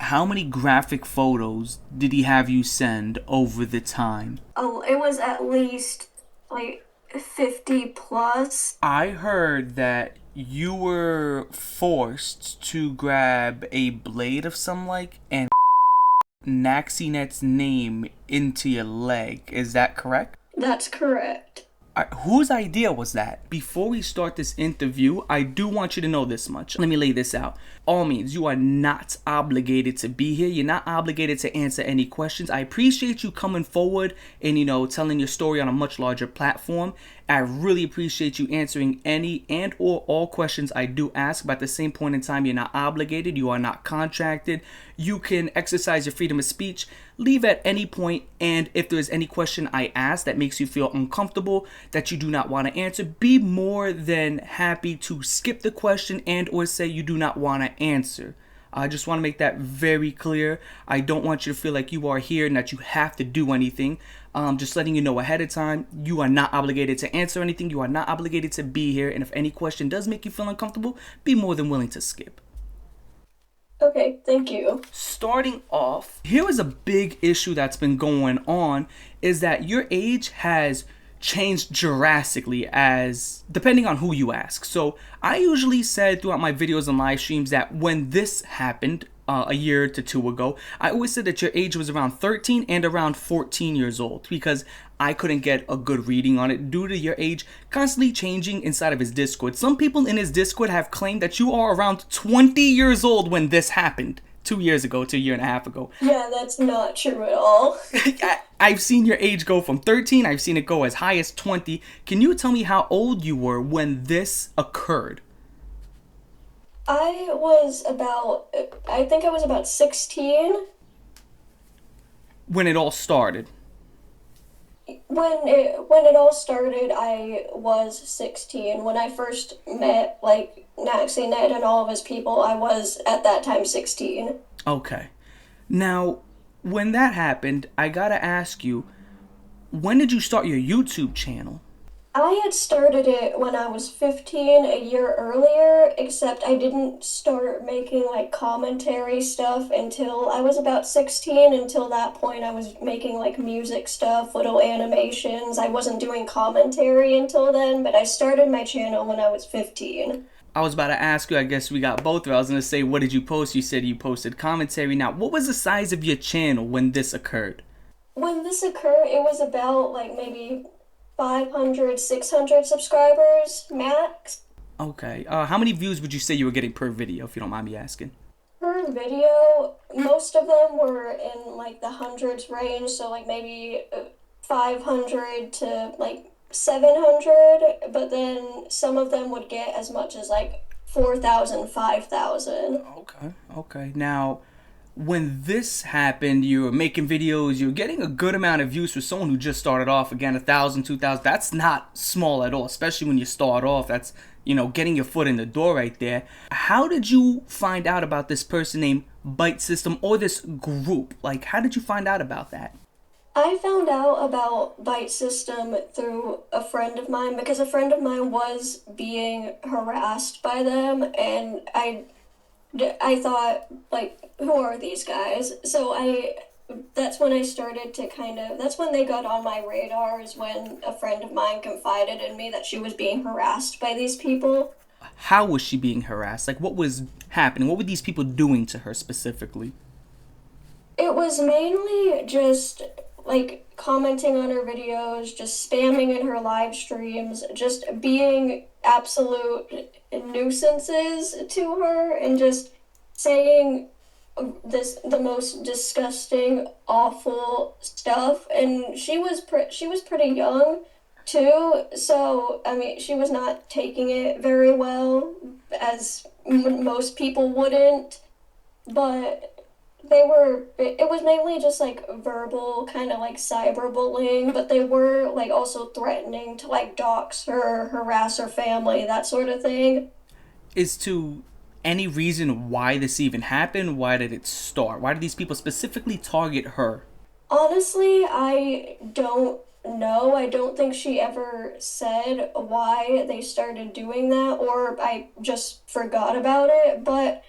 how many graphic photos did he have you send over the time? Oh, it was at least like 50 plus. I heard that you were forced to grab a blade of some like and Naxinet's name into your leg. Is that correct? That's correct. Whose idea was that? Before we start this interview, I do want you to know this much. Let me lay this out. All means, you are not obligated to be here. You're not obligated to answer any questions. I appreciate you coming forward and, telling your story on a much larger platform. I really appreciate you answering any and or all questions I do ask, but at the same point in time, you're not obligated. You are not contracted. You can exercise your freedom of speech, leave at any point, and if there's any question I ask that makes you feel uncomfortable, that you do not want to answer, be more than happy to skip the question and or say you do not want to answer. I just want to make that very clear. I don't want you to feel like you are here and that you have to do anything. Just letting you know ahead of time, you are not obligated to answer anything. You are not obligated to be here. And if any question does make you feel uncomfortable, be more than willing to skip. Okay, thank you. Starting off, here is a big issue that's been going on is that your age has changed drastically as depending on who you ask. So I usually said throughout my videos and live streams that when this happened a year to two ago, I always said that your age was around 13 and around 14 years old because I couldn't get a good reading on it due to your age constantly changing inside of his Discord. Some people in his Discord have claimed that you are around 20 years old when this happened 2 years ago to a year and a half ago. Yeah, that's not true at all. I've seen your age go from 13, I've seen it go as high as 20. Can you tell me how old you were when this occurred? I think I was about 16. When it all started? When it all started, I was 16. When I first met, like, Naxinet and all of his people, I was, at that time, 16. Okay. Now, when that happened, I gotta ask you, when did you start your YouTube channel? I had started it when I was 15, a year earlier, except I didn't start making like commentary stuff until I was about 16. Until that point, I was making like music stuff, little animations. I wasn't doing commentary until then, but I started my channel when I was 15. I was about to ask you, I guess we got both of us. I was gonna say, what did you post? You said you posted commentary. Now, what was the size of your channel when this occurred? When this occurred, it was about like maybe 500, 600 subscribers max. Okay. How many views would you say you were getting per video, if you don't mind me asking? Per video, most of them were in like the hundreds range, so like maybe 500 to like 700, but then some of them would get as much as like 4,000, 5,000. Okay. Now, when this happened, you were making videos, you were getting a good amount of views for someone who just started off. Again, 1,000, 2,000, that's not small at all, especially when you start off. That's, getting your foot in the door right there. How did you find out about this person named Byte System or this group? Like, how did you find out about that? I found out about Byte System through a friend of mine because a friend of mine was being harassed by them, and I thought, like, who are these guys? That's when I started to that's when they got on my radar, is when a friend of mine confided in me that she was being harassed by these people. How was she being harassed? Like, what was happening? What were these people doing to her specifically? It was mainly just, like, commenting on her videos, just spamming in her live streams, just being absolute nuisances to her, and just saying the most disgusting, awful stuff. And she was pretty young too, so I mean she was not taking it very well, as most people wouldn't. But it was mainly just like verbal, kind of like cyberbullying, but they were like also threatening to like dox her, harass her family, that sort of thing. Is to any reason why this even happened? Why did it start? Why did these people specifically target her? Honestly, I don't know. I don't think she ever said why they started doing that, or I just forgot about it. But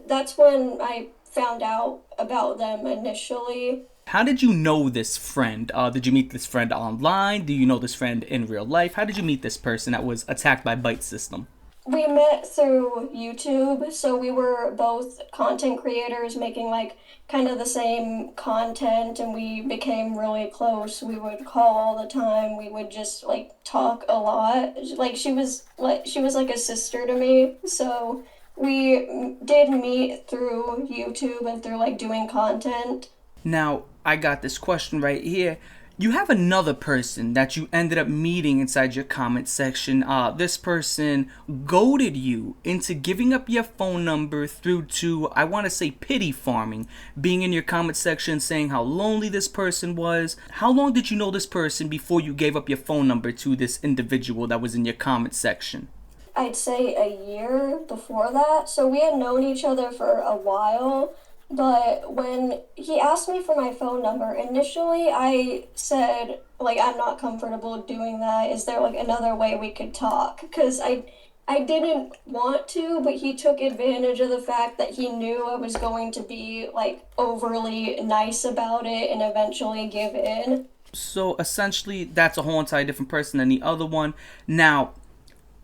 that's when I found out about them initially. How did you know this friend? Did you meet this friend online? Do you know this friend in real life? How did you meet this person that was attacked by Byte system? We met through YouTube, so we were both content creators making like kind of the same content, and we became really close. We would call all the time. We would just like talk a lot. Like she was like a sister to me. So we did meet through YouTube and through like doing content. Now, I got this question right here. You have another person that you ended up meeting inside your comment section. This person goaded you into giving up your phone number through to, I want to say, pity farming, being in your comment section saying how lonely this person was. How long did you know this person before you gave up your phone number to this individual that was in your comment section? I'd say a year before that. So we had known each other for a while. But when he asked me for my phone number, initially I said, like, I'm not comfortable doing that. Is there, like, another way we could talk? Because I didn't want to, but he took advantage of the fact that he knew I was going to be, like, overly nice about it and eventually give in. So, essentially, that's a whole entire different person than the other one. Now,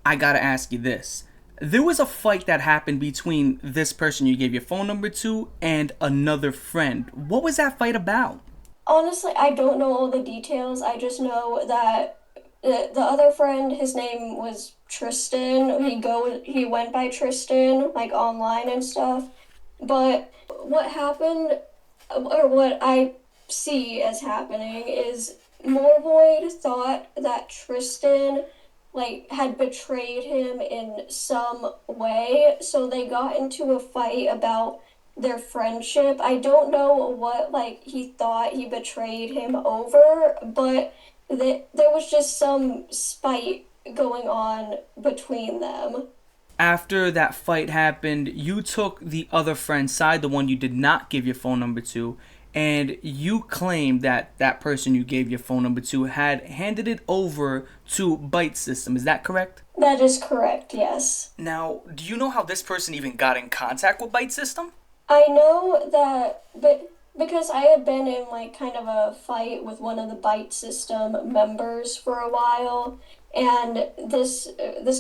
I gotta ask you this. There was a fight that happened between this person you gave your phone number to and another friend. What was that fight about? Honestly, I don't know all the details. I just know that the other friend, his name was Tristan. He went by Tristan, like online and stuff. But what happened, or what I see as happening, is Morvoid thought that Tristan like had betrayed him in some way, so they got into a fight about their friendship. I don't know what like he thought he betrayed him over, but there was just some spite going on between them. After that fight happened, you took the other friend's side, the one you did not give your phone number to, and you claimed that that person you gave your phone number to had handed it over to Byte system. Is that correct? That is correct, yes. Now, do you know how this person even got in contact with Byte system? I know that, but because I had been in like kind of a fight with one of the Byte system members for a while, and this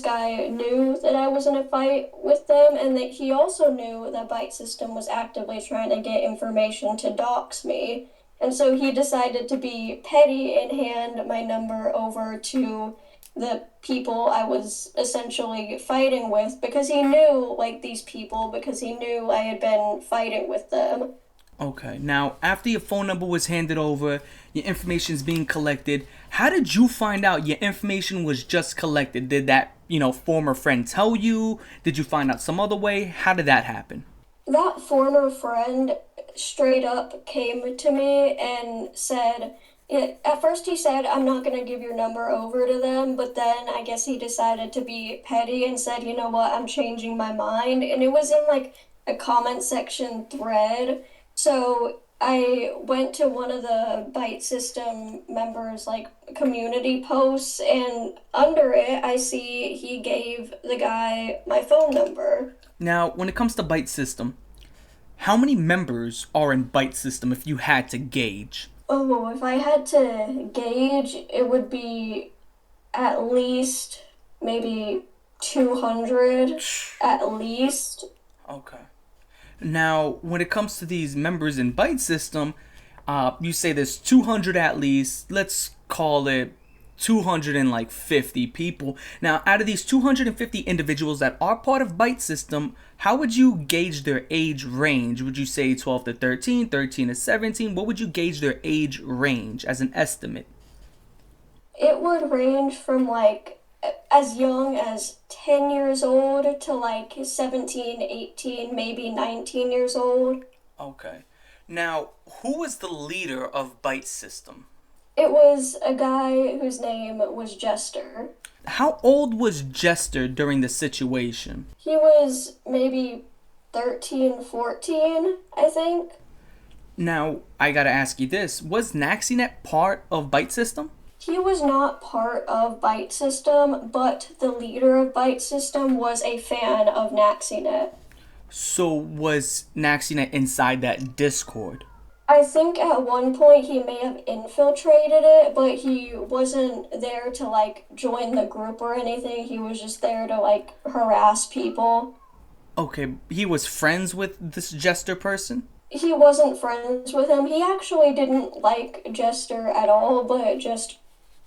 guy knew that I was in a fight with them, and that he also knew that Byte system was actively trying to get information to dox me, and so he decided to be petty and hand my number over to the people I was essentially fighting with, because he knew like these people, because he knew I had been fighting with them. Okay, now after your phone number was handed over, your information is being collected. How did you find out your information was just collected? Did that, former friend tell you? Did you find out some other way? How did that happen? That former friend straight up came to me and said, at first he said, I'm not going to give your number over to them, but then I guess he decided to be petty and said, you know what, I'm changing my mind. And it was in like a comment section thread. So I went to one of the Byte system members' like community posts, and under it I see he gave the guy my phone number. Now, when it comes to Byte system, how many members are in Byte system if you had to gauge? Oh, if I had to gauge, it would be at least maybe 200, at least. Okay. Now, when it comes to these members in Byte system, you say there's 200 at least. Let's call it 250 people. Now, out of these 250 individuals that are part of Byte system, how would you gauge their age range? Would you say 12 to 13, 13 to 17? What would you gauge their age range as an estimate? It would range from like as young as 10 years old to like 17, 18, maybe 19 years old. Okay. Now, who was the leader of Byte system? It was a guy whose name was Jester. How old was Jester during the situation? He was maybe 13, 14, I think. Now, I gotta ask you this. Was Naxinet part of Byte system? He was not part of Byte system, but the leader of Byte system was a fan of Naxinet. So was Naxinet inside that Discord? I think at one point he may have infiltrated it, but he wasn't there to like join the group or anything. He was just there to like harass people. Okay, he was friends with this Jester person? He wasn't friends with him. He actually didn't like Jester at all, but just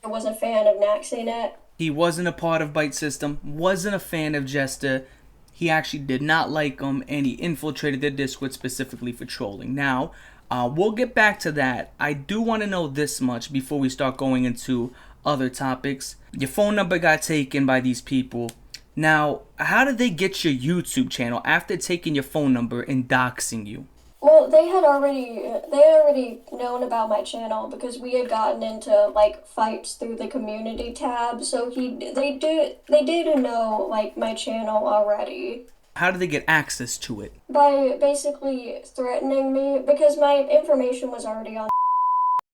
was a fan of Naxinet. He wasn't a part of Byte system, wasn't a fan of Jester. He actually did not like him, and he infiltrated the Discord specifically for trolling. Now, we'll get back to that. I do want to know this much before we start going into other topics. Your phone number got taken by these people. Now, how did they get your YouTube channel after taking your phone number and doxing you? Well, they had already known about my channel because we had gotten into like fights through the community tab. So they did know like my channel already. How did they get access to it? By basically threatening me because my information was already on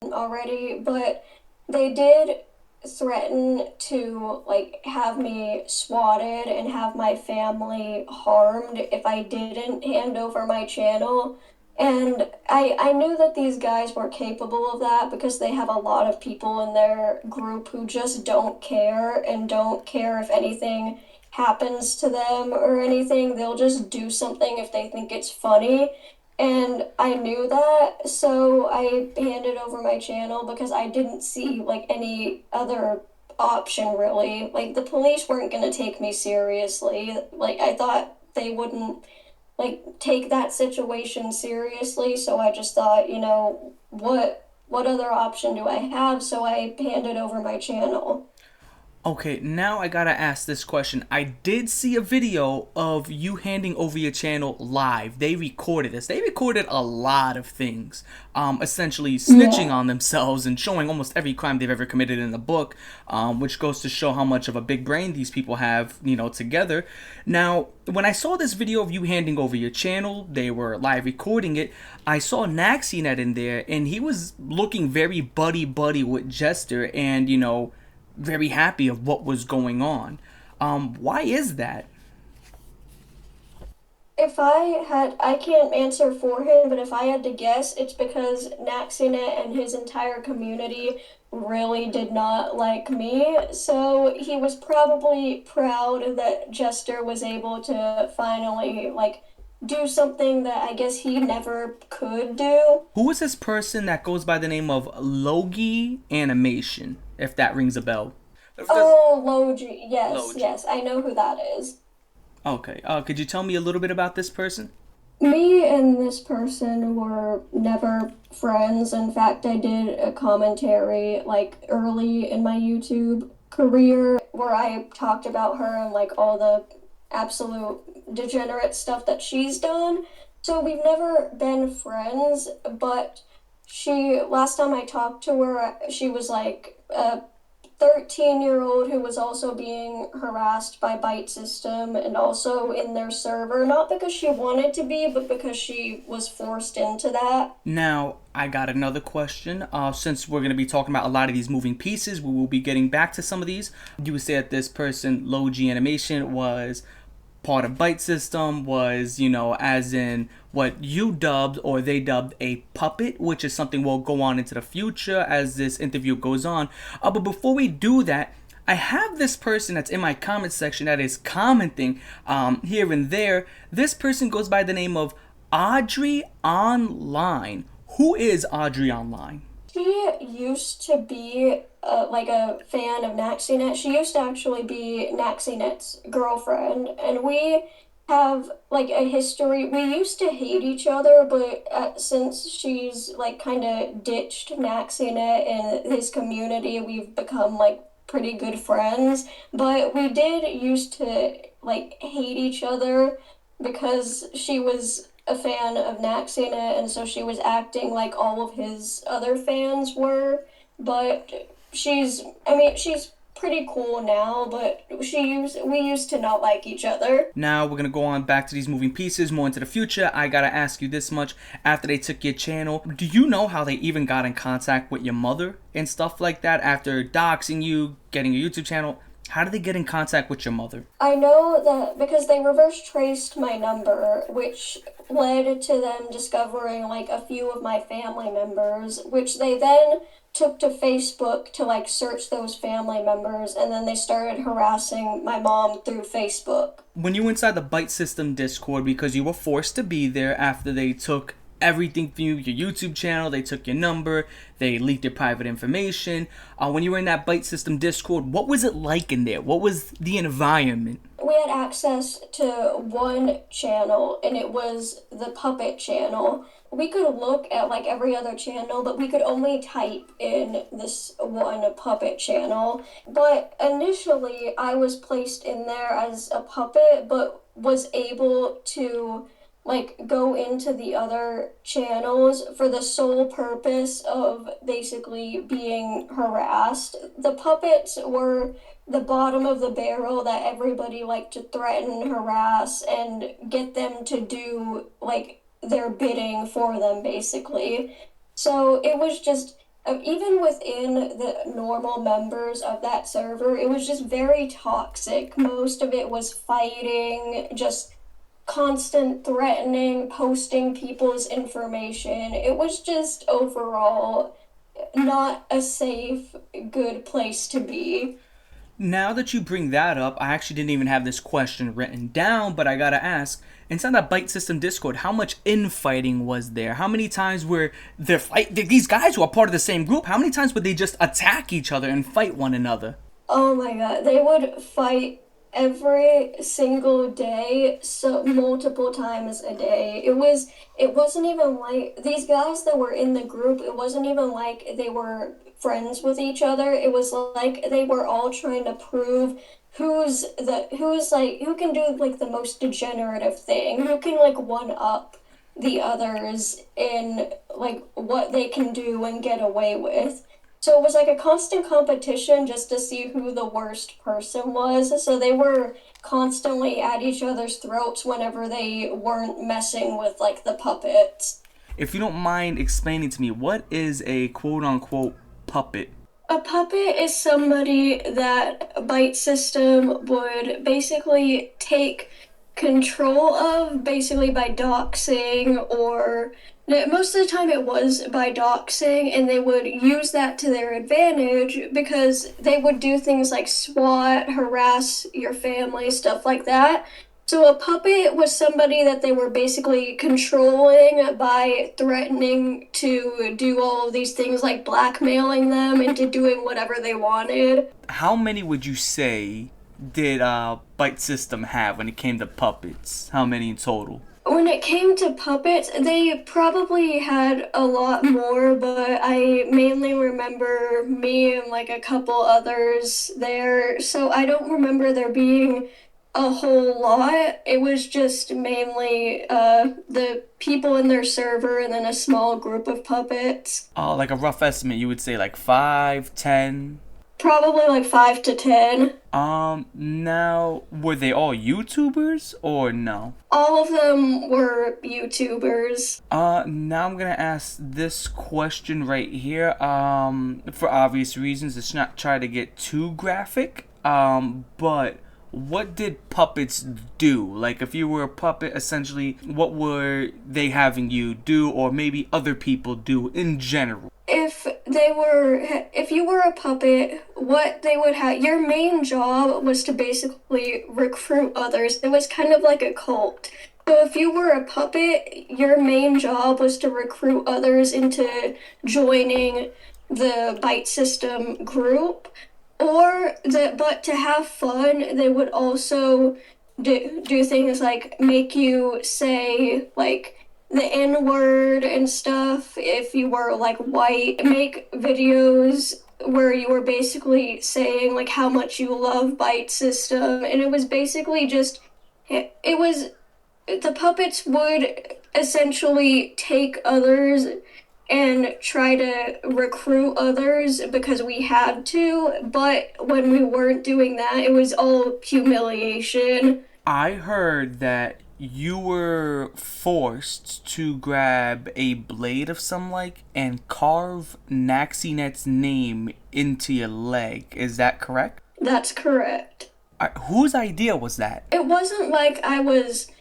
already, but they did threaten to like have me swatted and have my family harmed if I didn't hand over my channel. And I knew that these guys were capable of that because they have a lot of people in their group who just don't care and don't care if anything happens to them or anything. They'll just do something if they think it's funny. And I knew that, so I handed over my channel because I didn't see like any other option really. Like the police weren't going to take me seriously. Like I thought they wouldn't like take that situation seriously, so I just thought, you know, what other option do I have? So I handed over my channel. Okay, now I gotta ask this question. I did see a video of you handing over your channel live. They recorded this. They recorded a lot of things, essentially snitching on themselves and showing almost every crime they've ever committed in the book, which goes to show how much of a big brain these people have, you know, together. Now, when I saw this video of you handing over your channel, they were live recording it, I saw Naxinet in there, and he was looking very buddy-buddy with Jester, and, you know, very happy of what was going on. Why is that? I can't answer for him, but if I had to guess, it's because Naxinet and his entire community really did not like me. So he was probably proud that Jester was able to finally, like, do something that I guess he never could do. Who is this person that goes by the name of Logie Animation, if that rings a bell? Oh, Logie. Yes, Logie. yes, I know who that is. Okay, could you tell me a little bit about this person? Me and this person were never friends. In fact, I did a commentary like early in my YouTube career where I talked about her and like all the absolute degenerate stuff that she's done. So we've never been friends, but last time I talked to her, she was like a 13-year-old who was also being harassed by Byte system and also in their server, not because she wanted to be, but because she was forced into that. Now, I got another question. Since we're going to be talking about a lot of these moving pieces, we will be getting back to some of these. You would say that this person, Logie Animation, was part of Byte system, was, you know, as in what you dubbed or they dubbed a puppet, which is something we'll go on into the future as this interview goes on. But before we do that, I have this person that's in my comment section that is commenting here and there. This person goes by the name of Audrey Online. Who is Audrey Online? She used to be like a fan of Naxinet. She used to actually be Naxinet's girlfriend, and we have like a history. We used to hate each other, but since she's like kind of ditched Naxinet and his community, we've become like pretty good friends. But we did used to like hate each other because she was a fan of Naxinet, and so she was acting like all of his other fans were. But she's pretty cool now, but we used to not like each other. Now we're gonna go on back to these moving pieces, more into the future. I gotta ask you this much. After they took your channel, do you know how they even got in contact with your mother and stuff like that? After doxing you, getting your YouTube channel, How did they get in contact with your mother? I know that because they reverse traced my number, which led to them discovering like a few of my family members, which they then took to Facebook to like search those family members, and then they started harassing my mom through Facebook. When you were inside the Byte system Discord, because you were forced to be there after they took everything from you, your YouTube channel, they took your number, they leaked your private information. When you were in that Byte system Discord, what was it like in there? What was the environment? We had access to one channel, and it was the puppet channel. We could look at like every other channel, but we could only type in this one puppet channel. But initially, I was placed in there as a puppet, but was able to like go into the other channels for the sole purpose of basically being harassed. The puppets were the bottom of the barrel that everybody liked to threaten, harass, and get them to do like their bidding for them basically. So it was just even within the normal members of that server, it was just very toxic. Most of it was fighting, just constant threatening, posting people's information. It was just overall not a safe, good place to be. Now that you bring that up, I actually didn't even have this question written down, but I gotta ask, inside that Byte system Discord, how much infighting was there? How many times were there these guys who are part of the same group, how many times would they just attack each other and fight one another? Oh my god, they would fight every single day, so multiple times a day. It wasn't even like these guys that were in the group, it wasn't even like they were friends with each other. It was like they were all trying to prove who's like who can do like the most degenerative thing, who can like one up the others in like what they can do and get away with. So it was like a constant competition just to see who the worst person was. So they were constantly at each other's throats whenever they weren't messing with like the puppets. If you don't mind explaining to me, what is a quote-unquote puppet? A puppet is somebody that Byte system would basically take control of, basically by doxing, or most of the time it was by doxing, and they would use that to their advantage because they would do things like SWAT, harass your family, stuff like that. So a puppet was somebody that they were basically controlling by threatening to do all of these things like blackmailing them into doing whatever they wanted. How many would you say did Byte System have when it came to puppets? How many in total? When it came to puppets, they probably had a lot more, but I mainly remember me and like a couple others there, so I don't remember there being a whole lot. It was just mainly the people in their server and then a small group of puppets. Like a rough estimate, you would say like 5, 10? Probably like 5 to 10. Now, were they all YouTubers or no? All of them were YouTubers. Now I'm gonna ask this question right here. For obvious reasons, let's not try to get too graphic. But what did puppets do? Like, if you were a puppet, essentially, what were they having you do, or maybe other people do in general? If you were a puppet, what they would have, your main job was to basically recruit others. It was kind of like a cult. So if you were a puppet, your main job was to recruit others into joining the Byte system group. But to have fun, they would also do things like make you say like the N-word and stuff if you were like white, make videos where you were basically saying like how much you love Byte system, and it was basically just the puppets would essentially take others and try to recruit others because we had to, but when we weren't doing that, it was all humiliation. I heard that you were forced to grab a blade of some like and carve Naxinet's name into your leg. Is that correct? That's correct. Whose idea was that? It wasn't like I was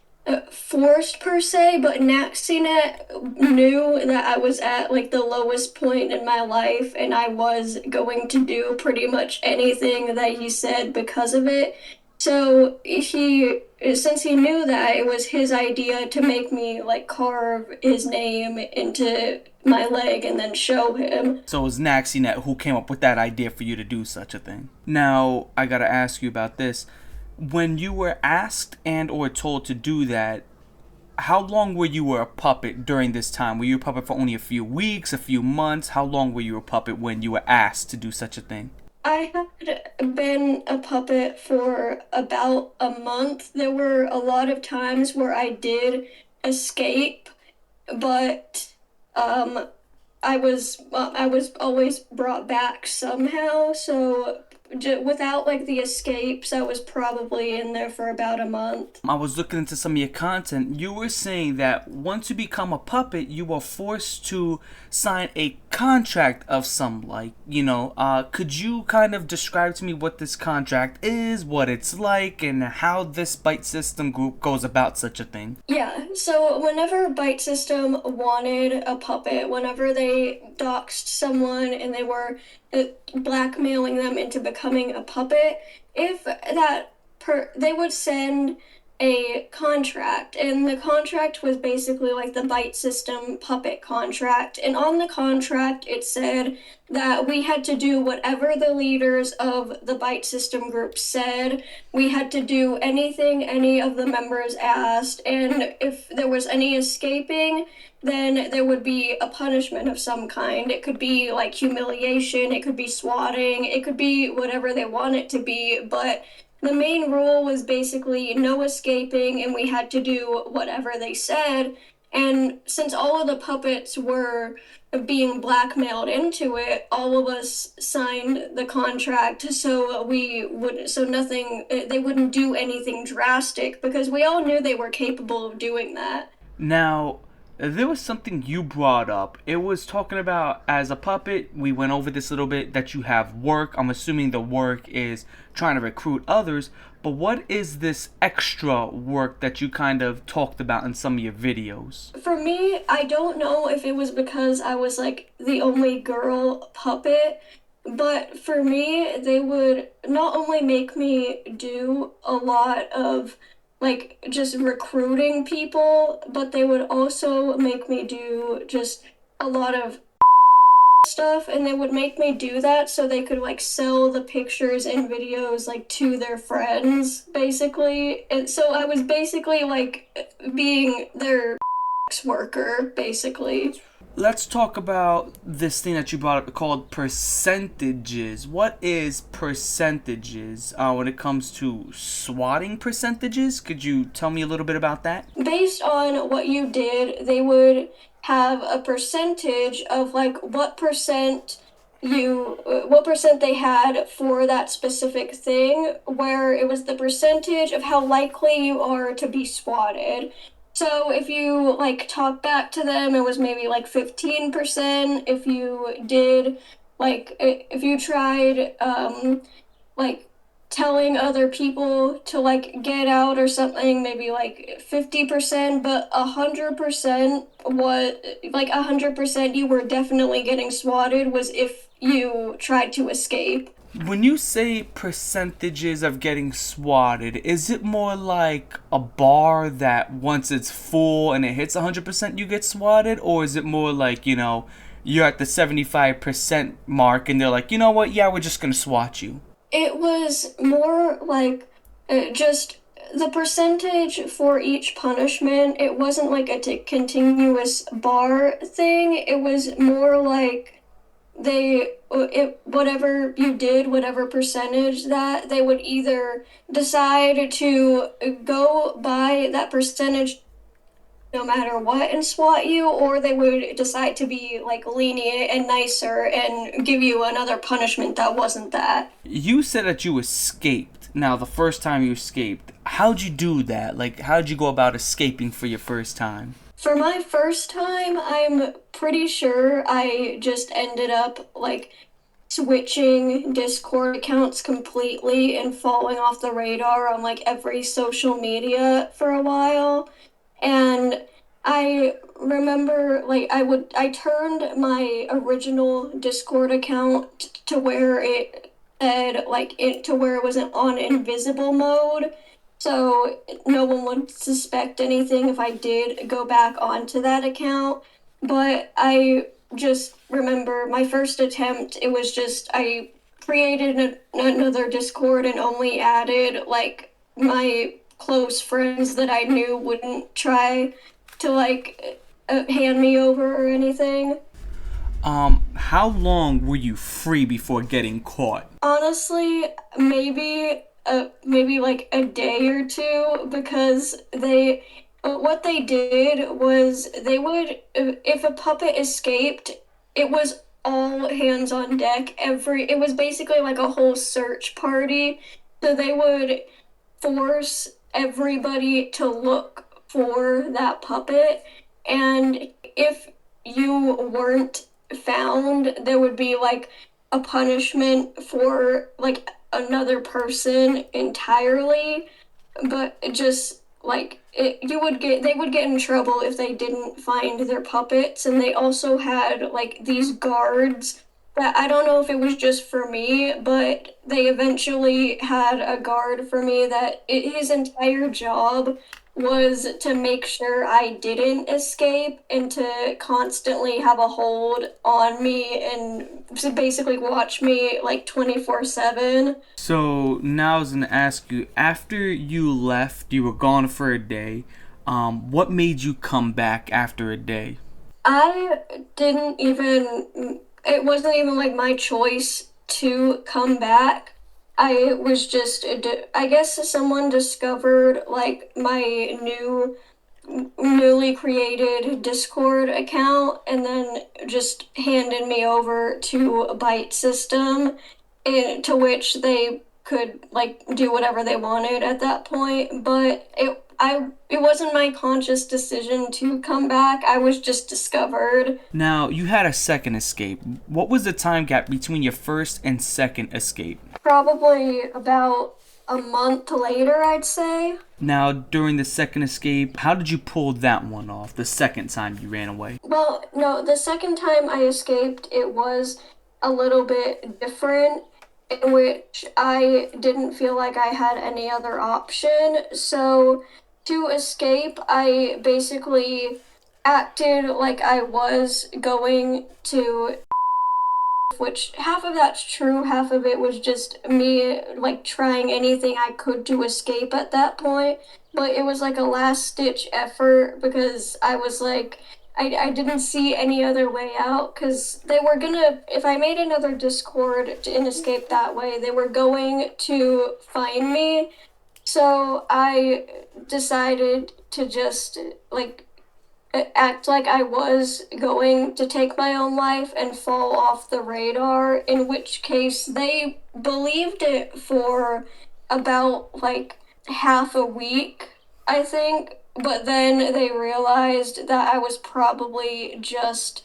forced per se, but Naxinet knew that I was at like the lowest point in my life and I was going to do pretty much anything that he said because of it. So since he knew that, it was his idea to make me like carve his name into my leg and then show him. So it was Naxinet who came up with that idea for you to do such a thing. Now, I gotta ask you about this. When you were asked and or told to do that, how long were you a puppet during this time? Were you a puppet for only a few weeks, a few months? How long were you a puppet when you were asked to do such a thing? I had been a puppet for about a month. There were a lot of times where I did escape, but I was always brought back somehow. So without like the escapes, I was probably in there for about a month. I was looking into some of your content. You were saying that once you become a puppet, you are forced to sign a contract of some like, could you kind of describe to me what this contract is, what it's like, and how this Byte system group goes about such a thing? Yeah, so whenever Byte system wanted a puppet, whenever they doxed someone and they were blackmailing them into becoming a puppet, if they would send a contract, and the contract was basically like the Byte system puppet contract, and on the contract it said that we had to do whatever the leaders of the Byte system group said. We had to do anything any of the members asked, and if there was any escaping, then there would be a punishment of some kind. It could be like humiliation, it could be swatting, it could be whatever they want it to be, but the main rule was basically no escaping, and we had to do whatever they said. And since all of the puppets were being blackmailed into it, all of us signed the contract so they wouldn't do anything drastic, because we all knew they were capable of doing that. Now, there was something you brought up. It was talking about, as a puppet, we went over this a little bit, that you have work. I'm assuming the work is trying to recruit others, but what is this extra work that you kind of talked about in some of your videos? For me, I don't know if it was because I was like the only girl puppet, but for me, they would not only make me do a lot of like just recruiting people, but they would also make me do just a lot of stuff, and they would make me do that so they could like sell the pictures and videos like to their friends, basically. And so I was basically like being their worker, basically. Let's talk about this thing that you brought up called percentages. What is percentages when it comes to swatting percentages? Could you tell me a little bit about that? Based on what you did, they would have a percentage of like what percent they had for that specific thing, where it was the percentage of how likely you are to be swatted. So if you like talk back to them, it was maybe like 15%. If you did if you tried like telling other people to like get out or something, maybe like 50%, but 100% was like 100% you were definitely getting swatted was if you tried to escape. When you say percentages of getting swatted, is it more like a bar that once it's full and it hits 100% you get swatted? Or is it more like, you're at the 75% mark and they're like, you know what, yeah, we're just gonna swat you? It was more like just the percentage for each punishment. It wasn't like a continuous bar thing. It was more like whatever you did, whatever percentage that they would either decide to go by that percentage no matter what and swat you, or they would decide to be like lenient and nicer and give you another punishment that wasn't that. You said that you escaped. Now, the first time you escaped, how'd you do that? Like, how'd you go about escaping for your first time? For my first time, I'm pretty sure I just ended up like switching Discord accounts completely and falling off the radar on like every social media for a while. And I remember like I turned my original Discord account to where it said like it to where it wasn't on invisible mode, so no one would suspect anything if I did go back onto that account. But I just remember my first attempt, it was just I created another Discord and only added like my close friends that I knew wouldn't try to like hand me over or anything. How long were you free before getting caught? Honestly, maybe like a day or two, because they what they did was they would if a puppet escaped, it was all hands on deck. It was basically like a whole search party. So they would force everybody to look for that puppet, and if you weren't found, there would be like a punishment for like another person entirely. But just like they would get in trouble if they didn't find their puppets. And they also had like these guards that I don't know if it was just for me, but they eventually had a guard for me that his entire job was to make sure I didn't escape and to constantly have a hold on me and to basically watch me like 24/7. So now I was gonna ask you, after you left, you were gone for a day. What made you come back after a day? I didn't even, it wasn't even like my choice to come back. I was just, I guess someone discovered like my newly created Discord account and then just handed me over to a Byte system, to which they could like do whatever they wanted at that point. But it wasn't my conscious decision to come back. I was just discovered. Now, you had a second escape. What was the time gap between your first and second escape? Probably about a month later, I'd say. Now, during the second escape, how did you pull that one off, the second time you ran away? Well, no, the second time I escaped, it was a little bit different, in which I didn't feel like I had any other option. So to escape, I basically acted like I was going to, which half of that's true, half of it was just me like trying anything I could to escape at that point. But it was like a last ditch effort because I was like, I didn't see any other way out, because they were gonna, if I made another Discord and escape that way, they were going to find me. So I decided to just like act like I was going to take my own life and fall off the radar, in which case they believed it for about like half a week, I think. But then they realized that I was probably just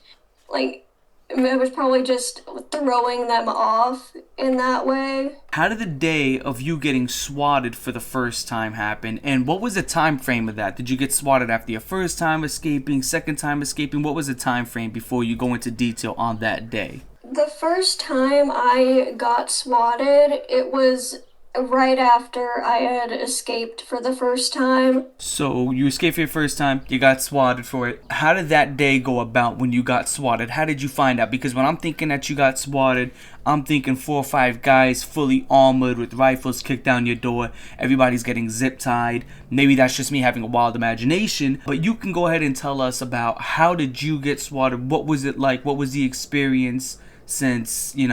like, I was probably just throwing them off in that way. How did the day of you getting swatted for the first time happen, and what was the time frame of that? Did you get swatted after your first time escaping, second time escaping? What was the time frame before you go into detail on that day? The first time I got swatted, it was right after I had escaped for the first time. So you escaped for your first time, you got swatted for it. How did that day go about when you got swatted? How did you find out? Because when I'm thinking that you got swatted, I'm thinking 4 or 5 guys fully armored with rifles kicked down your door. Everybody's getting zip tied. Maybe that's just me having a wild imagination, but you can go ahead and tell us about how did you get swatted? What was it like? What was the experience, since, it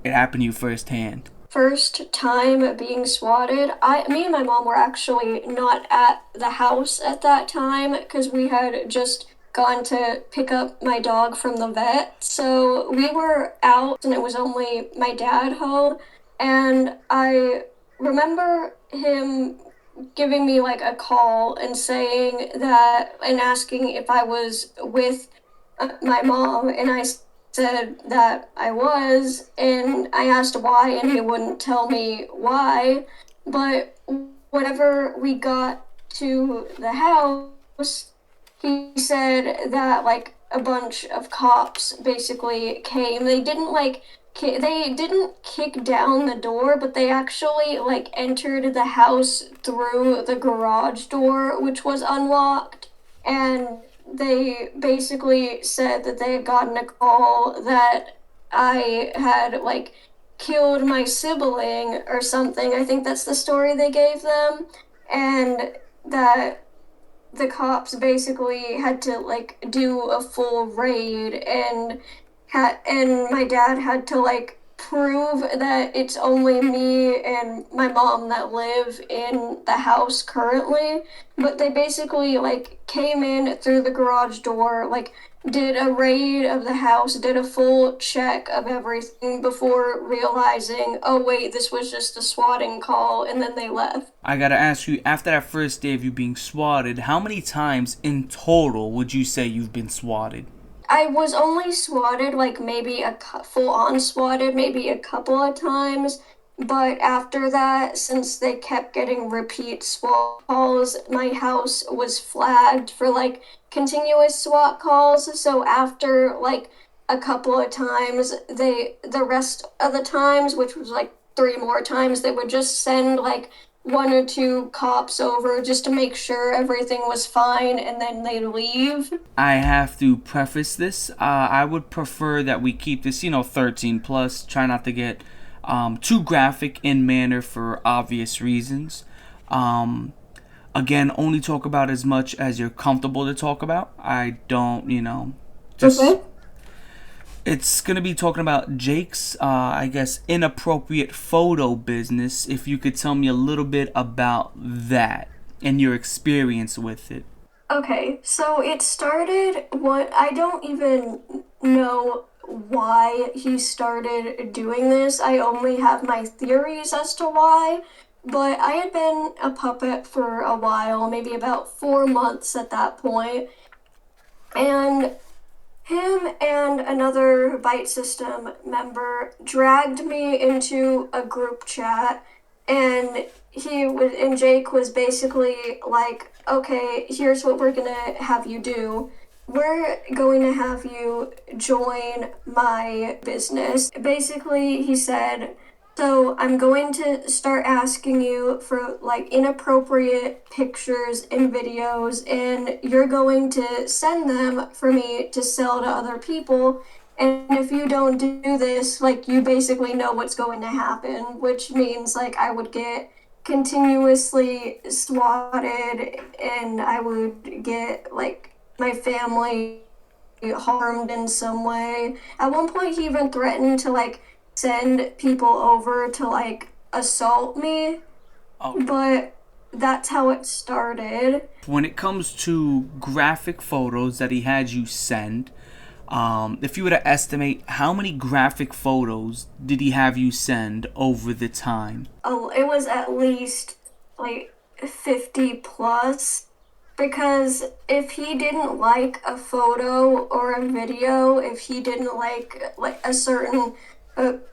happened to you firsthand? First time being swatted, me and my mom were actually not at the house at that time because we had just gone to pick up my dog from the vet. So we were out and it was only my dad home. And I remember him giving me like a call and saying that, and asking if I was with my mom. And I said that I was, and I asked why, and he wouldn't tell me why. But whenever we got to the house, he said that like a bunch of cops basically came. They didn't kick down the door, but they actually like entered the house through the garage door, which was unlocked, and they basically said that they had gotten a call that I had like killed my sibling or something. I think that's the story they gave them, and that the cops basically had to like do a full raid, and my dad had to like prove that it's only me and my mom that live in the house currently. But they basically like came in through the garage door, like did a raid of the house, did a full check of everything before realizing, oh wait, this was just a swatting call, and then they left. I gotta ask you, after that first day of you being swatted, how many times in total would you say you've been swatted? I was only swatted, like maybe full-on swatted, maybe a couple of times. But after that, since they kept getting repeat SWAT calls, my house was flagged for like continuous SWAT calls. So after like a couple of times, the rest of the times, which was like 3 more times, they would just send like 1 or 2 cops over just to make sure everything was fine, and then they'd leave. I have to preface this. I would prefer that we keep this, 13 plus. Try not to get too graphic in manner for obvious reasons. Again, only talk about as much as you're comfortable to talk about. I don't, just... Okay. It's going to be talking about Jake's, I guess, inappropriate photo business. If you could tell me a little bit about that and your experience with it. Okay, so it started I don't even know why he started doing this. I only have my theories as to why, but I had been a puppet for a while, maybe about 4 months at that point, and him and another Byte system member dragged me into a group chat, and Jake was basically like, okay, here's what we're gonna have you do. We're going to have you join my business. Basically, he said, so I'm going to start asking you for like inappropriate pictures and videos, and you're going to send them for me to sell to other people. And if you don't do this, like you basically know what's going to happen, which means like I would get continuously swatted, and I would get like my family harmed in some way. At one point, he even threatened to like send people over to like assault me. Oh. But that's how it started. When it comes to graphic photos that he had you send, if you were to estimate, how many graphic photos did he have you send over the time? Oh, it was at least like 50 plus. Because if he didn't like a photo or a video, if he didn't like a certain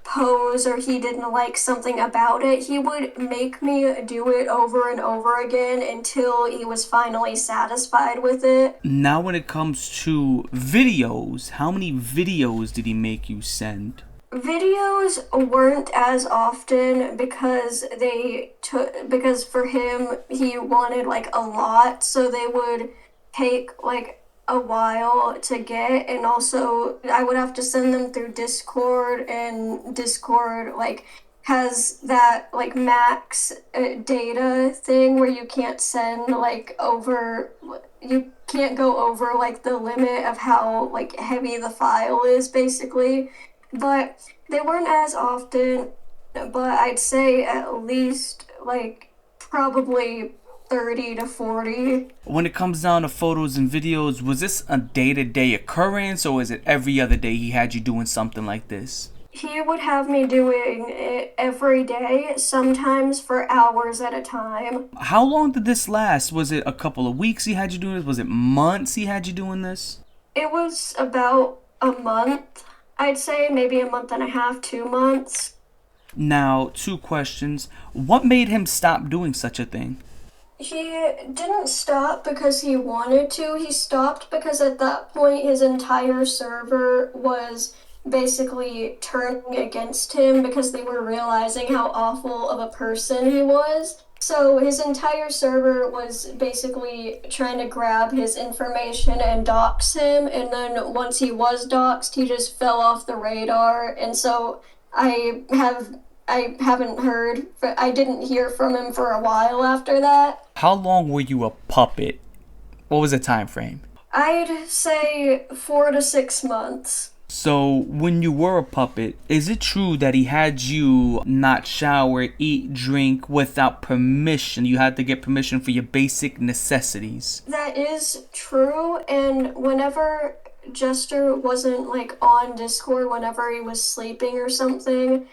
pose, or he didn't like something about it, he would make me do it over and over again until he was finally satisfied with it. Now when it comes to videos, how many videos did he make you send? Videos weren't as often because for him, he wanted like a lot, so they would take like a while to get, and also I would have to send them through Discord, and Discord like has that like max data thing where you can't send like you can't go over like the limit of how like heavy the file is basically. But they weren't as often, but I'd say at least like probably 30 to 40. When it comes down to photos and videos, was this a day-to-day occurrence, or is it every other day he had you doing something like this? He would have me doing it every day, sometimes for hours at a time. How long did this last? Was it a couple of weeks he had you doing this? Was it months he had you doing this? It was about a month. I'd say maybe a month and a half, 2 months. Now, two questions. What made him stop doing such a thing? He didn't stop because he wanted to. He stopped because at that point his entire server was basically turning against him because they were realizing how awful of a person he was. So his entire server was basically trying to grab his information and dox him, and then once he was doxed, he just fell off the radar. And so I haven't heard, I didn't hear from him for a while after that. How long were you a puppet? What was the time frame? I'd say 4 to 6 months. So, when you were a puppet, is it true that he had you not shower, eat, drink without permission? You had to get permission for your basic necessities. That is true, and whenever Jester wasn't like on Discord, whenever he was sleeping or something,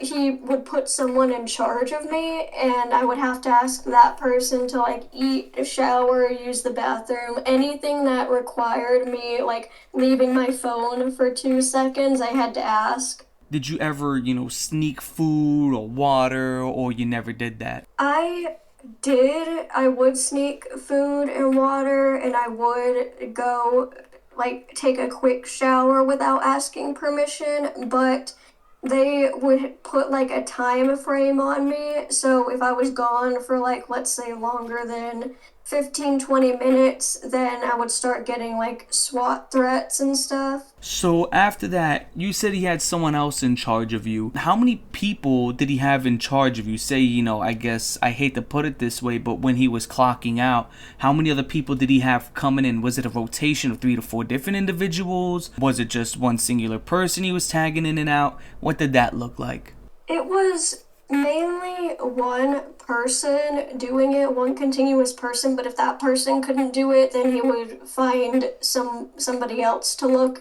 he would put someone in charge of me, and I would have to ask that person to like eat, shower, use the bathroom, anything that required me like leaving my phone for 2 seconds, I had to ask. Did you ever, sneak food or water, or you never did that? I did. I would sneak food and water, and I would go like take a quick shower without asking permission, but they would put like a time frame on me. So if I was gone for like, let's say, longer than 15-20 minutes, then I would start getting like SWAT threats and stuff. So after that, you said he had someone else in charge of you. How many people did he have in charge of you? Say, I guess I hate to put it this way, but when he was clocking out, how many other people did he have coming in? Was it a rotation of 3 to 4 different individuals? Was it just one singular person he was tagging in and out? What did that look like? It was mainly one person doing it, one continuous person, but if that person couldn't do it, then he would find somebody else to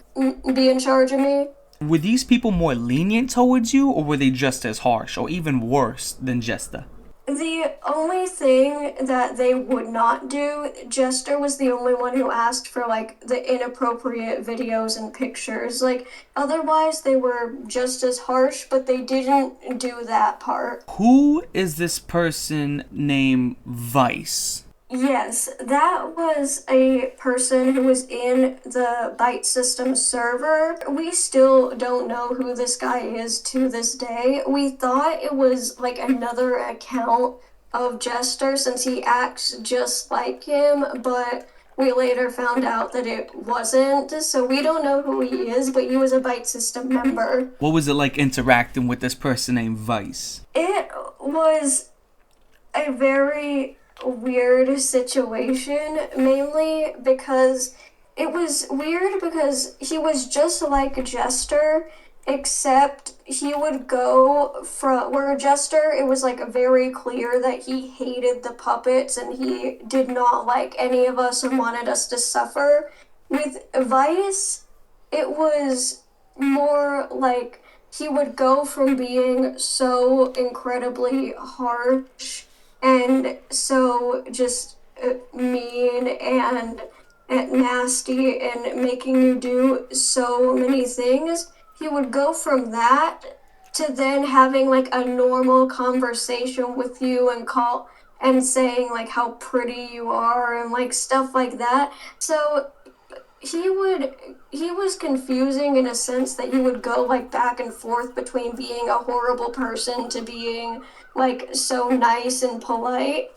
be in charge of me. Were these people more lenient towards you, or were they just as harsh, or even worse than Jester? The only thing that they would not do, Jester was the only one who asked for like the inappropriate videos and pictures. Like otherwise they were just as harsh, but they didn't do that part. Who is this person named Vice? Yes, that was a person who was in the Byte system server. We still don't know who this guy is to this day. We thought it was like another account of Jester since he acts just like him, but we later found out that it wasn't. So we don't know who he is, but he was a Byte system member. What was it like interacting with this person named Vice? It was a very weird situation, mainly because it was weird because he was just like Jester, except he would go from where Jester, it was like very clear that he hated the puppets and he did not like any of us and wanted us to suffer. With Vice, it was more like he would go from being so incredibly harsh and so just mean and nasty and making you do so many things, he would go from that to then having like a normal conversation with you and call and saying like how pretty you are and like stuff like that. So he was confusing in a sense that he would go like back and forth between being a horrible person to being like so nice and polite.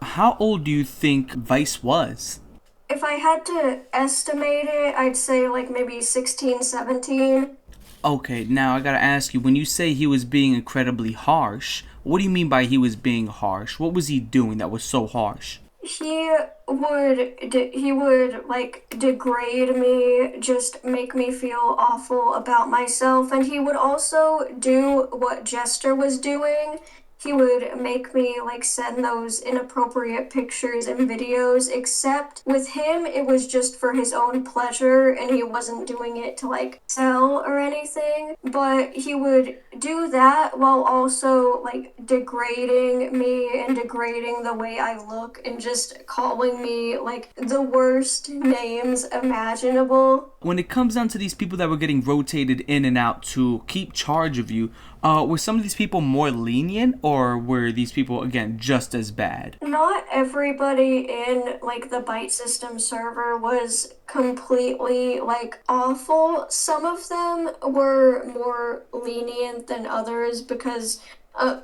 How old do you think Vice was? If I had to estimate it, I'd say like maybe 16, 17. Okay, now I gotta ask you, when you say he was being incredibly harsh, what do you mean by he was being harsh? What was he doing that was so harsh? He would like degrade me, just make me feel awful about myself, and he would also do what Jester was doing. He would make me like send those inappropriate pictures and videos, except with him it was just for his own pleasure and he wasn't doing it to like sell or anything. But he would do that while also like degrading me and degrading the way I look and just calling me like the worst names imaginable. When it comes down to these people that were getting rotated in and out to keep charge of you, were some of these people more lenient, or were these people, again, just as bad? Not everybody in, like, the Byte system server was completely, like, awful. Some of them were more lenient than others because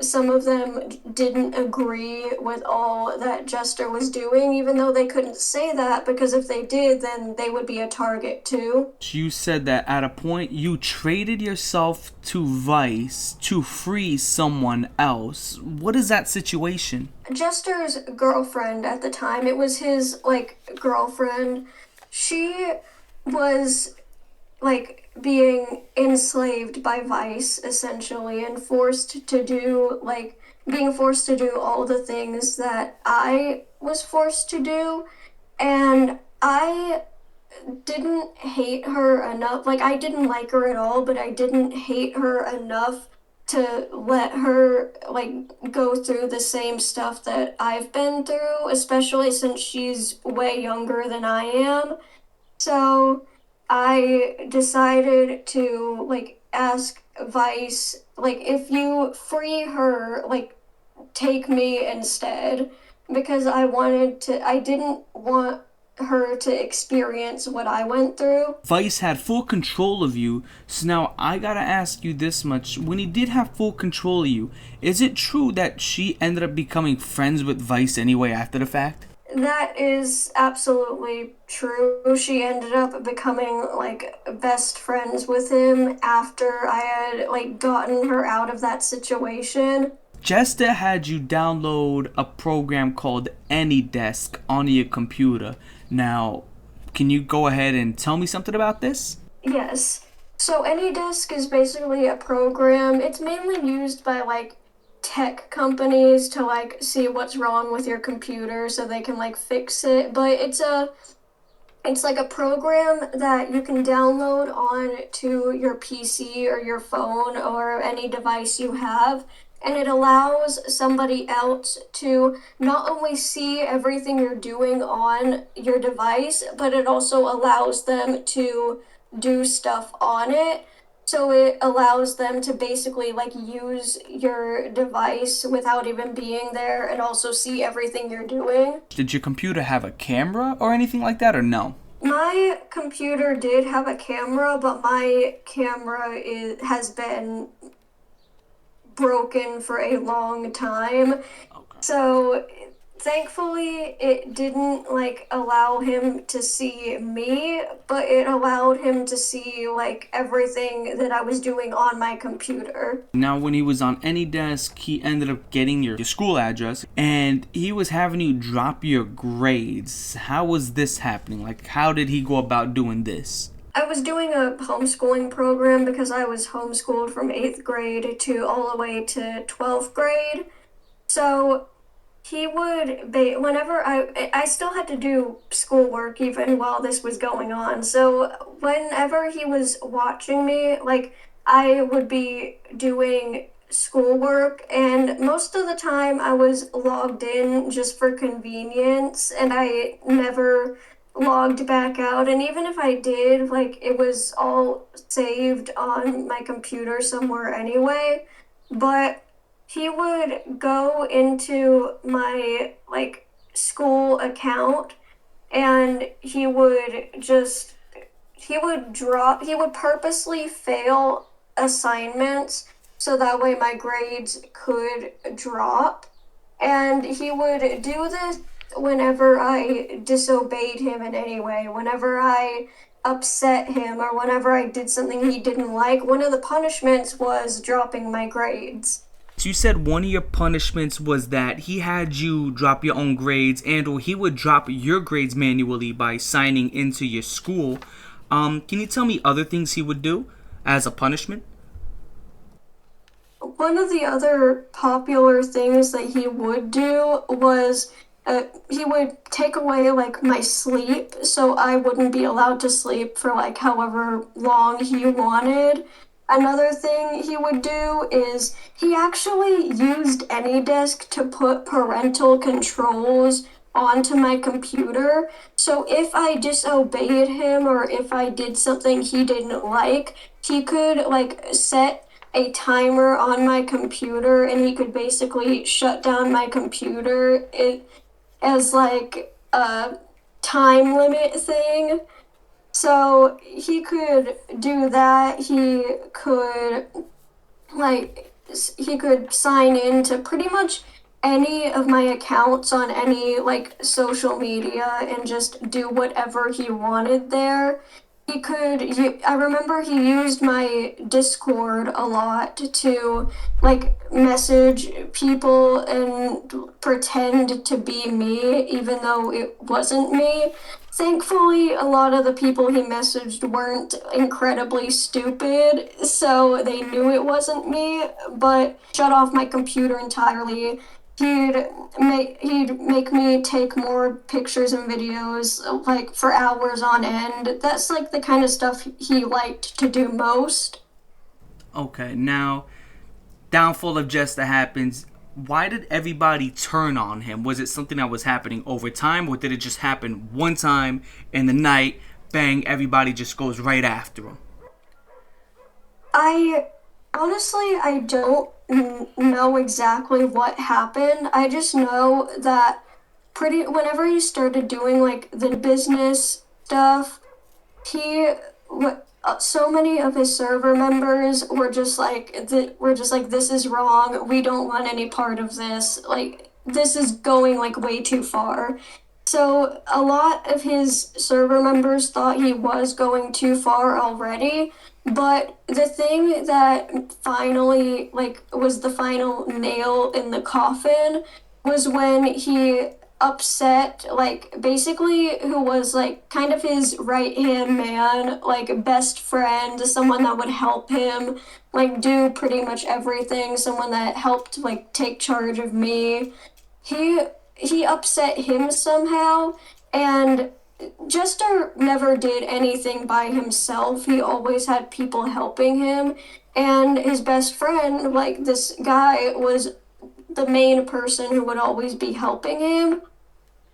some of them didn't agree with all that Jester was doing, even though they couldn't say that, because if they did, then they would be a target too. You said that at a point you traded yourself to Vice to free someone else. What is that situation? Jester's girlfriend at the time, it was his, like, girlfriend. She was, like, being enslaved by Vice, essentially, and forced to do, like, being forced to do all the things that I was forced to do, and I didn't hate her enough. Like, I didn't like her at all, but I didn't hate her enough to let her, like, go through the same stuff that I've been through, especially since she's way younger than I am. So I decided to, like, ask Vice, like, if you free her, like, take me instead, because I didn't want her to experience what I went through. Vice had full control of you, so now I gotta ask you this much. When he did have full control of you, is it true that she ended up becoming friends with Vice anyway after the fact? That is absolutely true. She ended up becoming, like, best friends with him after I had, like, gotten her out of that situation. Jester had you download a program called AnyDesk on your computer. Now, can you go ahead and tell me something about this? Yes. So AnyDesk is basically a program. It's mainly used by, like, tech companies to, like, see what's wrong with your computer so they can, like, fix it. But it's like a program that you can download on to your PC or your phone or any device you have. And it allows somebody else to not only see everything you're doing on your device, but it also allows them to do stuff on it. So it allows them to basically, like, use your device without even being there and also see everything you're doing. Did your computer have a camera or anything like that, or no? My computer did have a camera, but my camera has been broken for a long time. Okay. So thankfully it didn't, like, allow him to see me, but it allowed him to see, like, everything that I was doing on my computer. Now, when he was on AnyDesk, he ended up getting your school address, and he was having you drop your grades. How was this happening? Like, how did he go about doing this? I was doing a homeschooling program because I was homeschooled from 8th grade to all the way to 12th grade. So he would, whenever I still had to do schoolwork even while this was going on. So whenever he was watching me, like, I would be doing schoolwork, and most of the time I was logged in just for convenience, and I never logged back out. And even if I did, like, it was all saved on my computer somewhere anyway. But he would go into my, like, school account, and he would purposely fail assignments so that way my grades could drop. And he would do this whenever I disobeyed him in any way, whenever I upset him, or whenever I did something he didn't like. One of the punishments was dropping my grades. So you said one of your punishments was that he had you drop your own grades, and or he would drop your grades manually by signing into your school. Can you tell me other things he would do as a punishment? One of the other popular things that he would do was he would take away, like, my sleep, so I wouldn't be allowed to sleep for, like, however long he wanted. Another thing he would do is he actually used AnyDesk to put parental controls onto my computer. So if I disobeyed him or if I did something he didn't like, he could like set a timer on my computer and he could basically shut down my computer as like a time limit thing. So he could do that. He could sign in to pretty much any of my accounts on any like social media and just do whatever he wanted there. I remember he used my Discord a lot to like message people and pretend to be me even though it wasn't me. Thankfully, a lot of the people he messaged weren't incredibly stupid, so they knew it wasn't me, but shut off my computer entirely. He'd make me take more pictures and videos like for hours on end. That's like the kind of stuff he liked to do most. Okay, now downfall of Jester happens. Why did everybody turn on him? Was it something that was happening over time, or did it just happen one time in the night, bang, everybody just goes right after him? I I don't know exactly what happened. I just know that whenever he started doing like the business stuff, so many of his server members were just like, this is wrong. We don't want any part of this. Like, this is going like way too far. So a lot of his server members thought he was going too far already. But the thing that finally like was the final nail in the coffin was when he upset like basically who was like kind of his right hand man, like best friend, someone that would help him like do pretty much everything, someone that helped like take charge of me. He upset him somehow, and Jester never did anything by himself. He always had people helping him, and his best friend, like this guy, was the main person who would always be helping him.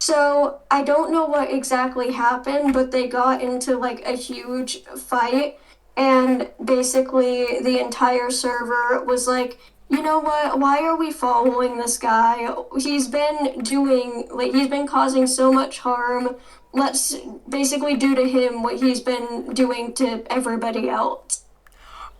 So I don't know what exactly happened, but they got into like a huge fight, and basically the entire server was like, you know what, why are we following this guy? He's been causing so much harm. Let's basically do to him what he's been doing to everybody else.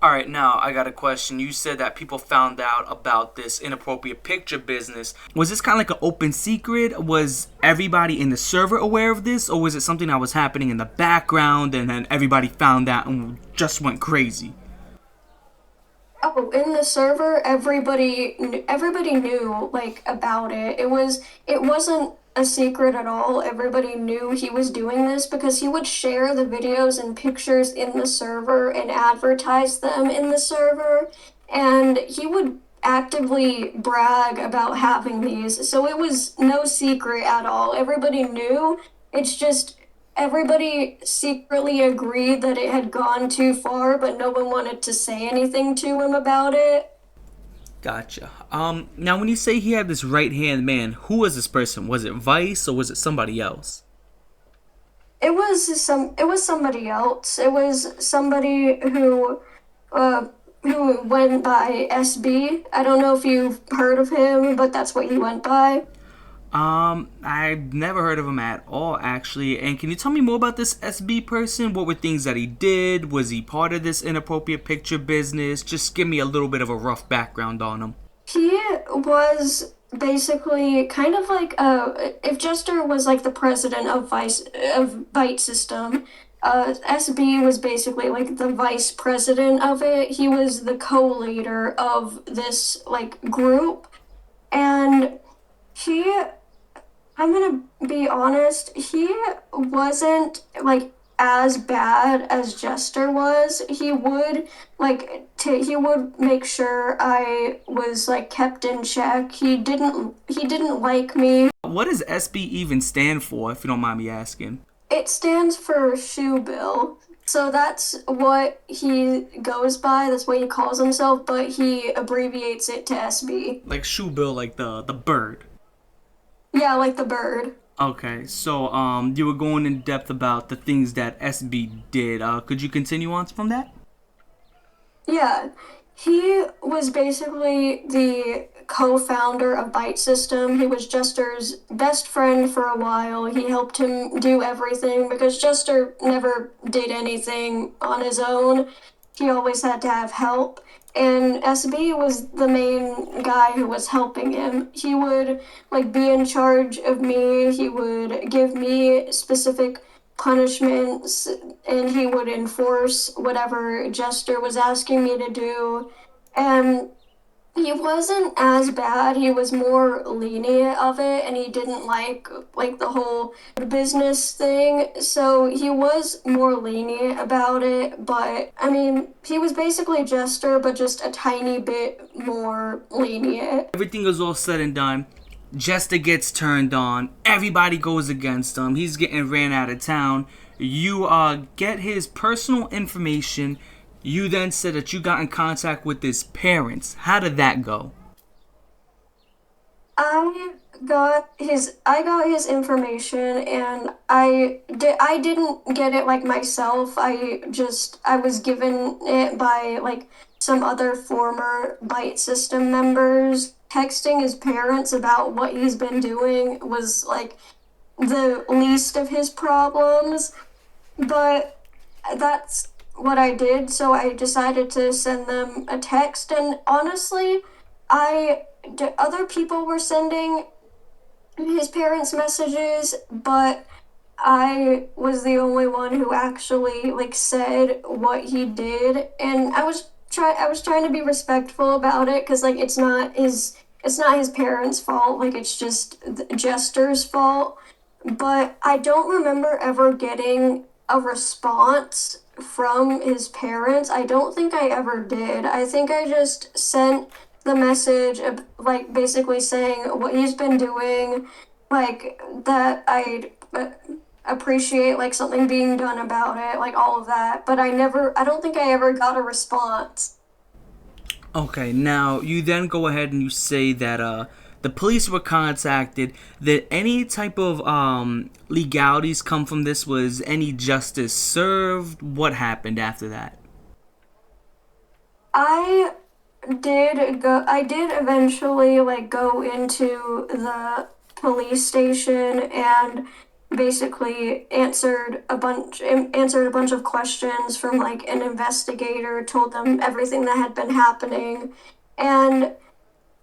All right, now I got a question. You said that people found out about this inappropriate picture business. Was this kind of like an open secret? Was everybody in the server aware of this, or was it something that was happening in the background and then everybody found out and just went crazy? Oh, in the server, everybody knew like about it. It wasn't a secret at all. Everybody knew he was doing this because he would share the videos and pictures in the server and advertise them in the server, and he would actively brag about having these. So it was no secret at all. Everybody knew. It's just everybody secretly agreed that it had gone too far, but no one wanted to say anything to him about it. Gotcha. Now when you say he had this right-hand man, who was this person? Was it Vice or was it somebody else? It was somebody else. It was somebody who went by SB. I don't know if you've heard of him, but that's what he went by. I've never heard of him at all, actually. And can you tell me more about this SB person? What were things that he did? Was he part of this inappropriate picture business? Just give me a little bit of a rough background on him. He was basically kind of like if Jester was like the president of Byte system, SB was basically like the vice president of it. He was the co-leader of this like group, and he I'm gonna be honest, he wasn't like as bad as Jester was. He would make sure I was like kept in check. He didn't like me. What does SB even stand for, if you don't mind me asking? It stands for shoe bill. So that's what he goes by, that's what he calls himself, but he abbreviates it to SB. Like shoe bill, like the bird. Yeah, like the bird. Okay, so you were going in depth about the things that SB did. Could you continue on from that? Yeah, he was basically the co-founder of Byte System. He was Jester's best friend for a while. He helped him do everything because Jester never did anything on his own. He always had to have help. And SB was the main guy who was helping him. He would like be in charge of me. He would give me specific punishments and he would enforce whatever Jester was asking me to do. And he wasn't as bad. He was more lenient of it, and he didn't like the whole business thing. So he was more lenient about it. But I mean, he was basically Jester, but just a tiny bit more lenient. Everything is all said and done. Jester gets turned on. Everybody goes against him. He's getting ran out of town. You get his personal information. You then said that you got in contact with his parents. How did that go? I got his information and I didn't get it like myself. I was given it by like some other former Byte system members. Texting his parents about what he's been doing was like the least of his problems, but that's what I did, so I decided to send them a text. And honestly, other people were sending his parents messages, but I was the only one who actually like said what he did, and I was trying to be respectful about it because like it's not his parents' fault, like it's just Jester's fault. But I don't remember ever getting a response from his parents. I don't think I ever did. I think I just sent the message of, like basically saying what he's been doing, like that I appreciate like something being done about it, like all of that. But I don't think I ever got a response. Okay, now you then go ahead and you say that the police were contacted. Did any type of legalities come from this? Was any justice served? What happened after that? I I did eventually like go into the police station and basically answered a bunch of questions from like an investigator, told them everything that had been happening. And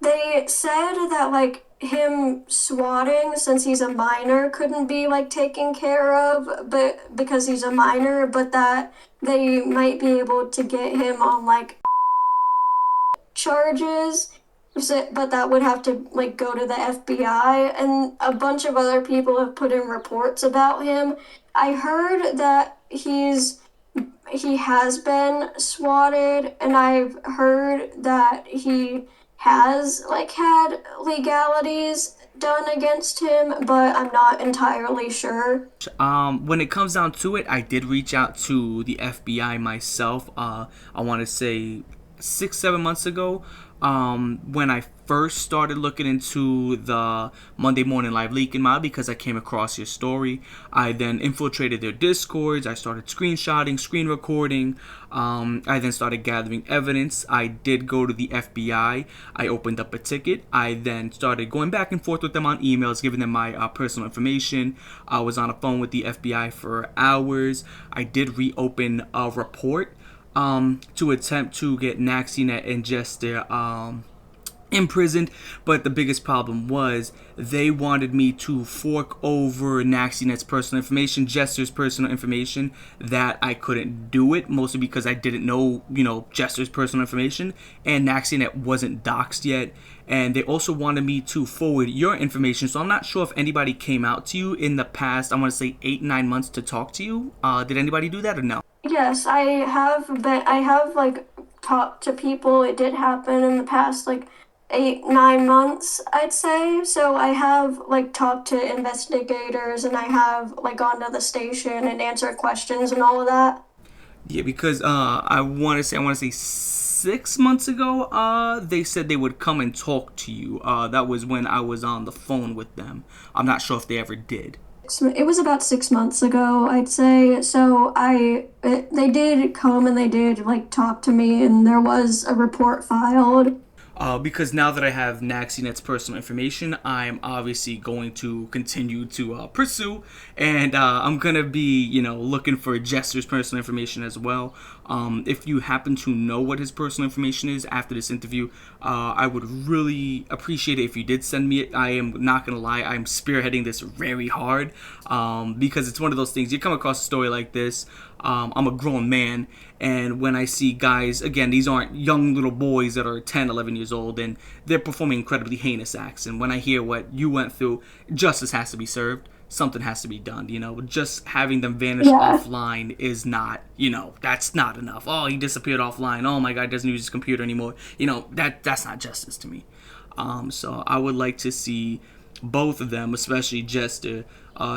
they said that like him swatting since he's a minor couldn't be like taken care of, but because he's a minor, but that they might be able to get him on like charges, but that would have to like go to the FBI, and a bunch of other people have put in reports about him. I heard that he has been swatted, and I've heard that he has like had legalities done against him, but I'm not entirely sure. When it comes down to it, I did reach out to the FBI myself. I want to say 6-7 months ago, when I first started looking into the Monday Morning Live leaking mod, because I came across your story. I then infiltrated their discords. I started screenshotting, screen recording. I then started gathering evidence. I did go to the FBI. I opened up a ticket. I then started going back and forth with them on emails, giving them my personal information. I was on a phone with the FBI for hours. I did reopen a report to attempt to get Naxinet and Jester imprisoned, but the biggest problem was they wanted me to fork over Naxinet's personal information, Jester's personal information. That I couldn't do it, mostly because I didn't know, Jester's personal information, and Naxinet wasn't doxed yet. And they also wanted me to forward your information, so I'm not sure if anybody came out to you in the past, I want to say 8-9 months to talk to you. Did anybody do that or no? Yes, I have like talked to people. It did happen in the past like 8-9 months, I'd say. So I have like talked to investigators, and I have like gone to the station and answered questions and all of that. Yeah, because I want to say 6 months ago, they said they would come and talk to you. That was when I was on the phone with them. I'm not sure if they ever did. It was about 6 months ago, I'd say. So they did come and they did like talk to me, and there was a report filed. Because now that I have Naxinet's personal information, I'm obviously going to continue to pursue, and I'm gonna be, looking for Jester's personal information as well. If you happen to know what his personal information is after this interview, I would really appreciate it if you did send me it. I am not gonna lie, I'm spearheading this very hard, because it's one of those things. You come across a story like this. I'm a grown man, and when I see guys, again, these aren't young little boys that are 10, 11 years old, and they're performing incredibly heinous acts, and when I hear what you went through, justice has to be served. Something has to be done, Just having them vanish offline is not, that's not enough. Oh, he disappeared offline. Oh my God, doesn't use his computer anymore. That's not justice to me. So I would like to see both of them, especially Jester,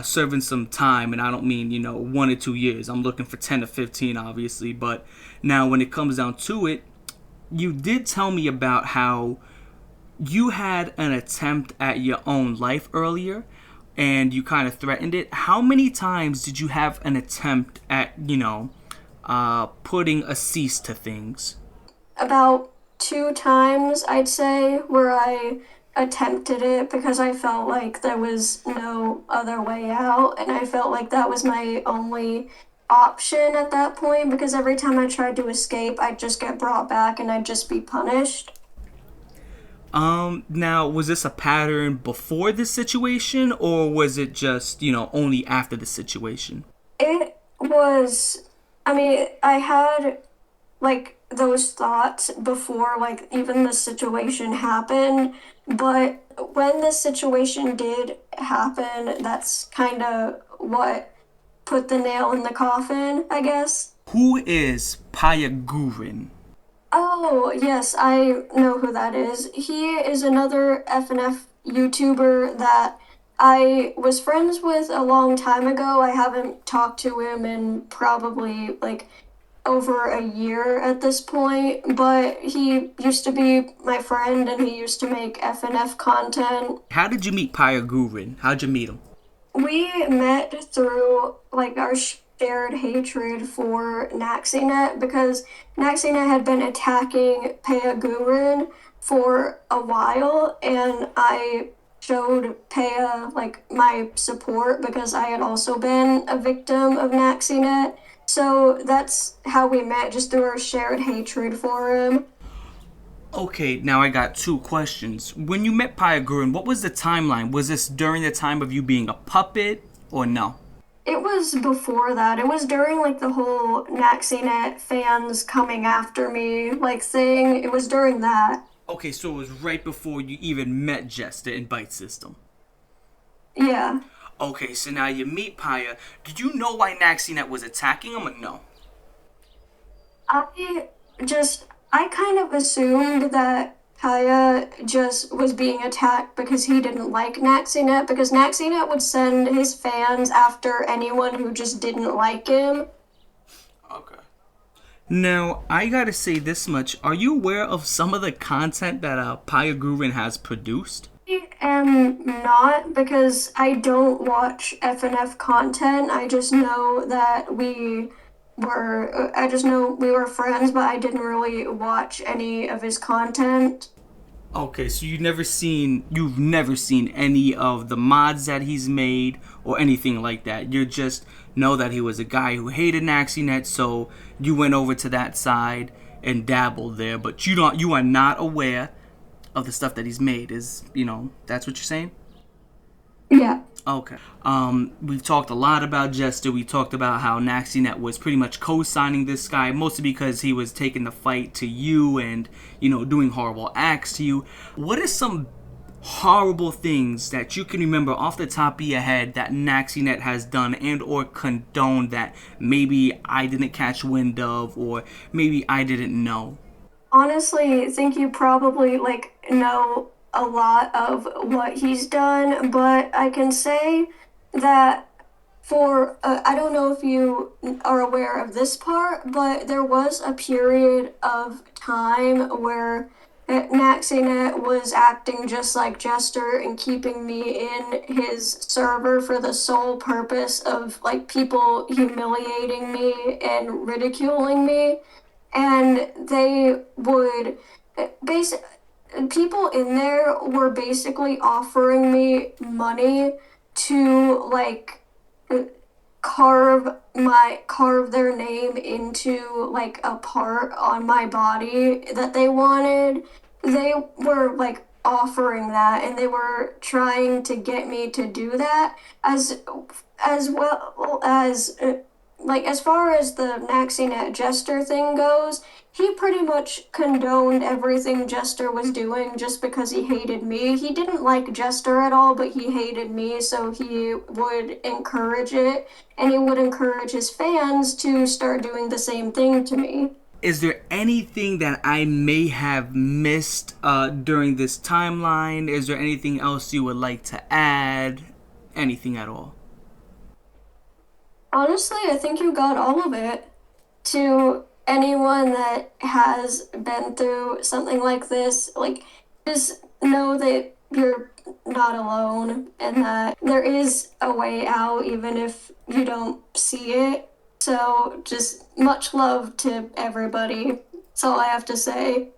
serving some time, and I don't mean 1 or 2 years. I'm looking for 10 to 15, obviously. But now, when it comes down to it, you did tell me about how you had an attempt at your own life earlier, and you kind of threatened it. How many times did you have an attempt at putting a cease to things? About 2 times, I'd say, where I attempted it because I felt like there was no other way out, and I felt like that was my only option at that point, because every time I tried to escape, I'd just get brought back and I'd just be punished. Now, was this a pattern before this situation, or was it just, only after the situation? It was, I had like those thoughts before like even the situation happened, but when the situation did happen, that's kind of what put the nail in the coffin, I guess. Who is Payagurin? Oh, yes, I know who that is. He is another FnF YouTuber that I was friends with a long time ago. I haven't talked to him in probably like over a year at this point, but he used to be my friend and he used to make FnF content. How did you meet Payagurin? How'd you meet him? We met through like our shared hatred for Naxinet, because Naxinet had been attacking Payagurin for a while, and I showed Paya like my support because I had also been a victim of Naxinet. So that's how we met, just through our shared hatred for him. Okay, now I got 2 questions. When you met Payagurin, what was the timeline? Was this during the time of you being a puppet, or no? It was before that. It was during like the whole Naxinet fans coming after me like thing. It was during that. Okay, so it was right before you even met Jester in Byte system. Yeah. Okay, so now you meet Paya. Did you know why Naxinet was attacking him, or no? I kind of assumed that Paya just was being attacked because he didn't like Naxinet, because Naxinet would send his fans after anyone who just didn't like him. Okay. Now, I gotta say this much. Are you aware of some of the content that Payagurin has produced? I am not, because I don't watch FNF content. I just know that we were friends, but I didn't really watch any of his content. Okay, so you've never seen any of the mods that he's made or anything like that. You just know that he was a guy who hated Naxinet, so you went over to that side and dabbled there, but you are not aware of the stuff that he's made. That's what you're saying? Yeah. Okay. We've talked a lot about Jester. We talked about how Naxinet was pretty much co-signing this guy, mostly because he was taking the fight to you and, doing horrible acts to you. What are some horrible things that you can remember off the top of your head that Naxinet has done and or condoned that maybe I didn't catch wind of, or maybe I didn't know? Honestly, I think you probably, know a lot of what he's done, but I can say that I don't know if you are aware of this part, but there was a period of time where Naxinet was acting just like Jester and keeping me in his server for the sole purpose of like people humiliating me and ridiculing me. And they would basic people in there were basically offering me money to like carve their name into like a part on my body that they wanted. They were like offering that, and they were trying to get me to do that as well as like as far as the Naxinet Jester thing goes. He pretty much condoned everything Jester was doing just because he hated me. He didn't like Jester at all, but he hated me, so he would encourage it, and he would encourage his fans to start doing the same thing to me. Is there anything that I may have missed during this timeline? Is there anything else you would like to add? Anything at all? Honestly, I think you got all of it. To anyone that has been through something like this, like, just know that you're not alone and that there is a way out even if you don't see it. So just much love to everybody. That's all I have to say.